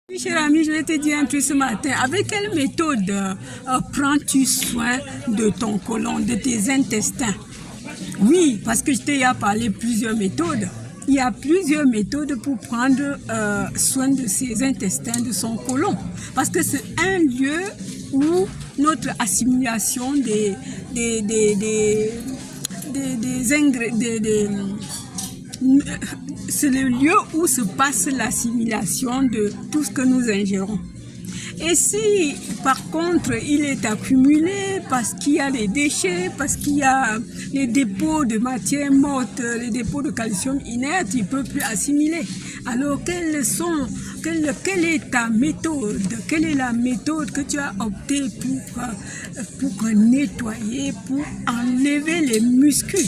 Oui, cher ami, je vais te dire un truc ce matin. Avec quelle méthode prends-tu soin de ton côlon, de tes intestins? Oui, parce que je t'ai parlé plusieurs méthodes. Il y a plusieurs méthodes pour prendre soin de ses intestins, de son côlon. Parce que c'est un lieu où notre assimilation des ingrédients, c'est le lieu où se passe l'assimilation de tout ce que nous ingérons. Et si par contre il est accumulé parce qu'il y a des déchets, parce qu'il y a les dépôts de matière morte, les dépôts de calcium inerte, il ne peut plus assimiler. Alors quelle est ta méthode? Quelle est la méthode que tu as optée pour nettoyer, pour enlever les muscles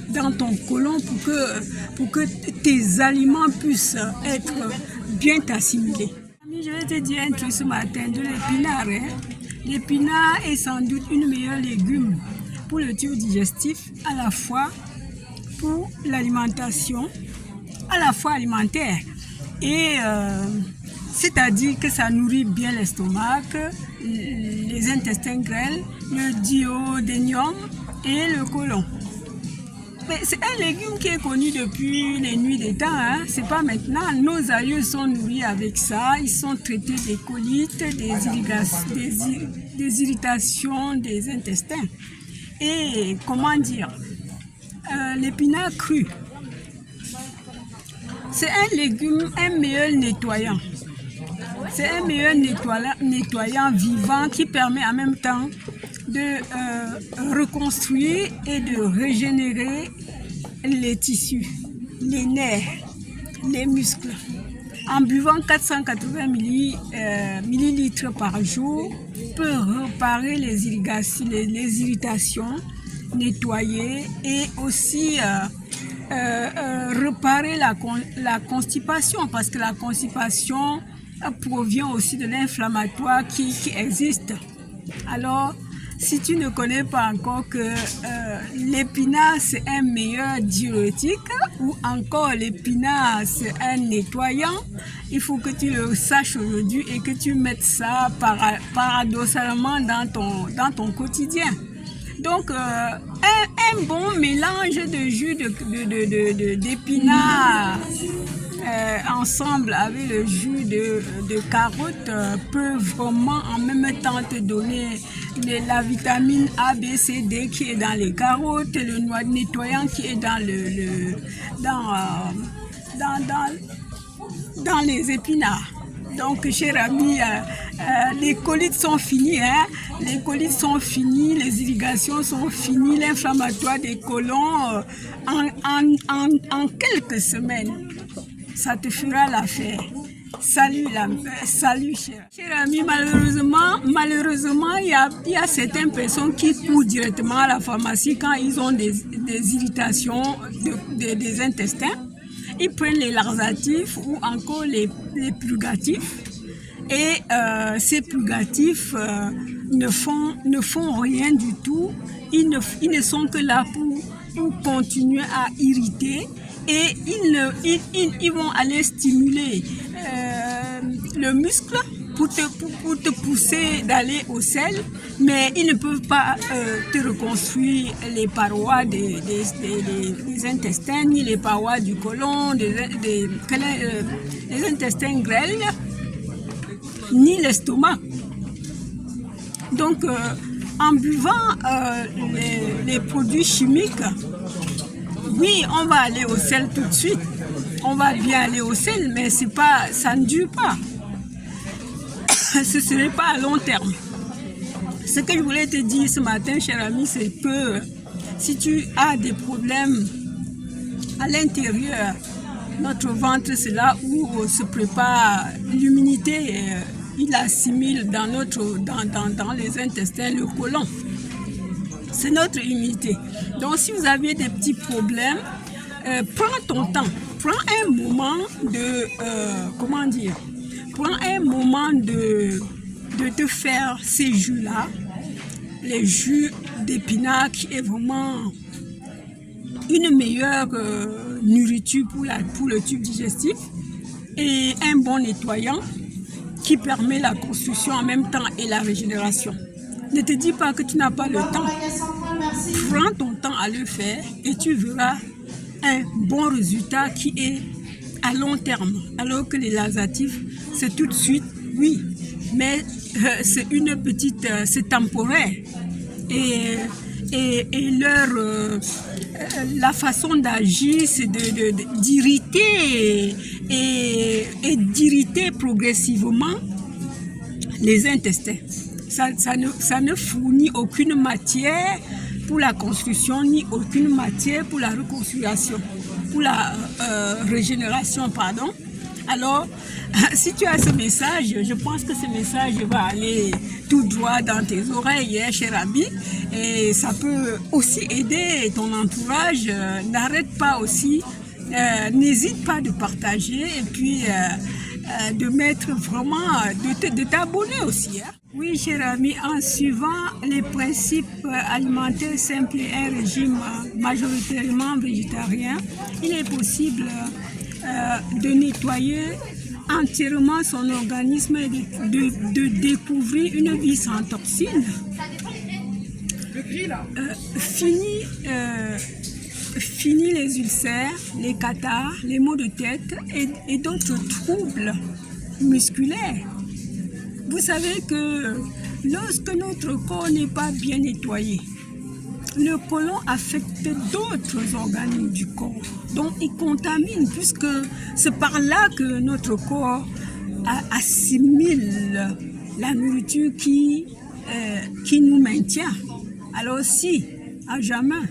dans ton côlon pour que tes aliments puissent être bien assimilés? Je vais te dire un truc ce matin de l'épinard. L'épinard est sans doute une meilleure légume pour le tube digestif, à la fois pour l'alimentation, à la fois alimentaire. Et c'est-à-dire que ça nourrit bien l'estomac, les intestins grêles, le duodénium et le côlon. Mais c'est un légume qui est connu depuis les nuits des temps, hein. C'est pas maintenant. Nos aïeux sont nourris avec ça. Ils sont traités des colites, des irritations des intestins. Et comment dire, l'épinard cru, c'est un légume, un meilleur nettoyant. C'est un meilleur nettoyant vivant qui permet en même temps de reconstruire et de régénérer les tissus, les nerfs, les muscles. En buvant 480 millilitres par jour, peut réparer les irritations, nettoyer et aussi réparer la constipation, parce que la constipation provient aussi de l'inflammatoire qui existe. Alors, si tu ne connais pas encore que l'épinard c'est un meilleur diurétique ou encore l'épinard c'est un nettoyant, il faut que tu le saches aujourd'hui et que tu mettes ça paradoxalement dans ton quotidien. Donc, un bon mélange de jus d'épinard ensemble avec le jus de carotte peut vraiment en même temps te donner la vitamine A, B, C, D qui est dans les carottes, le noix nettoyant qui est dans dans les épinards. Donc, cher ami, les colites sont finies, hein? Les colites sont finies, les irrigations sont finies, l'inflammatoire des côlons, en quelques semaines, ça te fera l'affaire. Salut, cher ami, malheureusement, il y a certaines personnes qui courent directement à la pharmacie quand ils ont des irritations des intestins. Ils prennent les laxatifs ou encore les purgatifs. Et ces purgatifs ne font rien du tout. Ils ne sont que là pour continuer à irriter. Et ils vont aller stimuler le muscle pour te pousser d'aller au sel, mais ils ne peuvent pas te reconstruire les parois des intestins, ni les parois du côlon, les intestins grêles, ni l'estomac. Donc, en buvant les produits chimiques, oui, on va aller au sel tout de suite. On va bien aller au sel, mais ça ne dure pas. Ce n'est pas à long terme. Ce que je voulais te dire ce matin, cher ami, c'est que si tu as des problèmes à l'intérieur, notre ventre, c'est là où se prépare l'immunité. Il assimile dans les intestins le côlon. C'est notre immunité. Donc, si vous avez des petits problèmes, prends ton temps. Prends un moment de te faire ces jus-là. Les jus d'épinard qui est vraiment une meilleure nourriture pour le tube digestif et un bon nettoyant. qui permet la construction en même temps et la régénération. Ne te dis pas que tu n'as pas le temps. Prends ton temps à le faire et tu verras un bon résultat qui est à long terme. Alors que les laxatifs, c'est tout de suite, oui, mais c'est une petite, c'est temporaire. Et la façon d'agir, c'est d'irriter et d'irriter progressivement les intestins. Ça ne fournit aucune matière pour la construction, ni aucune matière pour la reconstruction, pour la régénération, pardon. Alors, si tu as ce message, je pense que ce message va aller tout droit dans tes oreilles, hein, cher ami, et ça peut aussi aider ton entourage. N'arrête pas aussi, n'hésite pas de partager et puis de mettre vraiment, de t'abonner aussi. Hein. Oui, cher ami, en suivant les principes alimentaires simples et un régime majoritairement végétarien, il est possible de nettoyer entièrement son organisme et de découvrir une vie sans toxines. Fini les ulcères, les catarrhes, les maux de tête et d'autres troubles musculaires. Vous savez que lorsque notre corps n'est pas bien nettoyé, le côlon affecte d'autres organes du corps, donc il contamine, puisque c'est par là que notre corps assimile la nourriture qui nous maintient. Alors si, à jamais,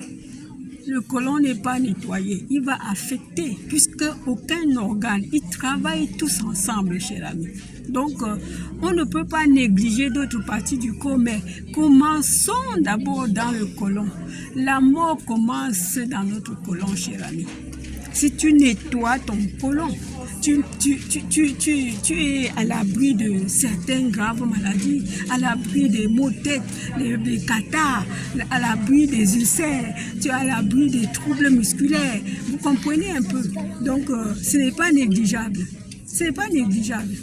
le côlon n'est pas nettoyé, il va affecter, puisque aucun organe, ils travaillent tous ensemble, cher ami. Donc, on ne peut pas négliger d'autres parties du corps, mais commençons d'abord dans le côlon. La mort commence dans notre côlon, cher ami. Si tu nettoies ton côlon, tu es à l'abri de certaines graves maladies, à l'abri des maux de tête, des catarrhes, à l'abri des ulcères, tu es à l'abri des troubles musculaires. Vous comprenez un peu? Donc, ce n'est pas négligeable. Ce n'est pas négligeable.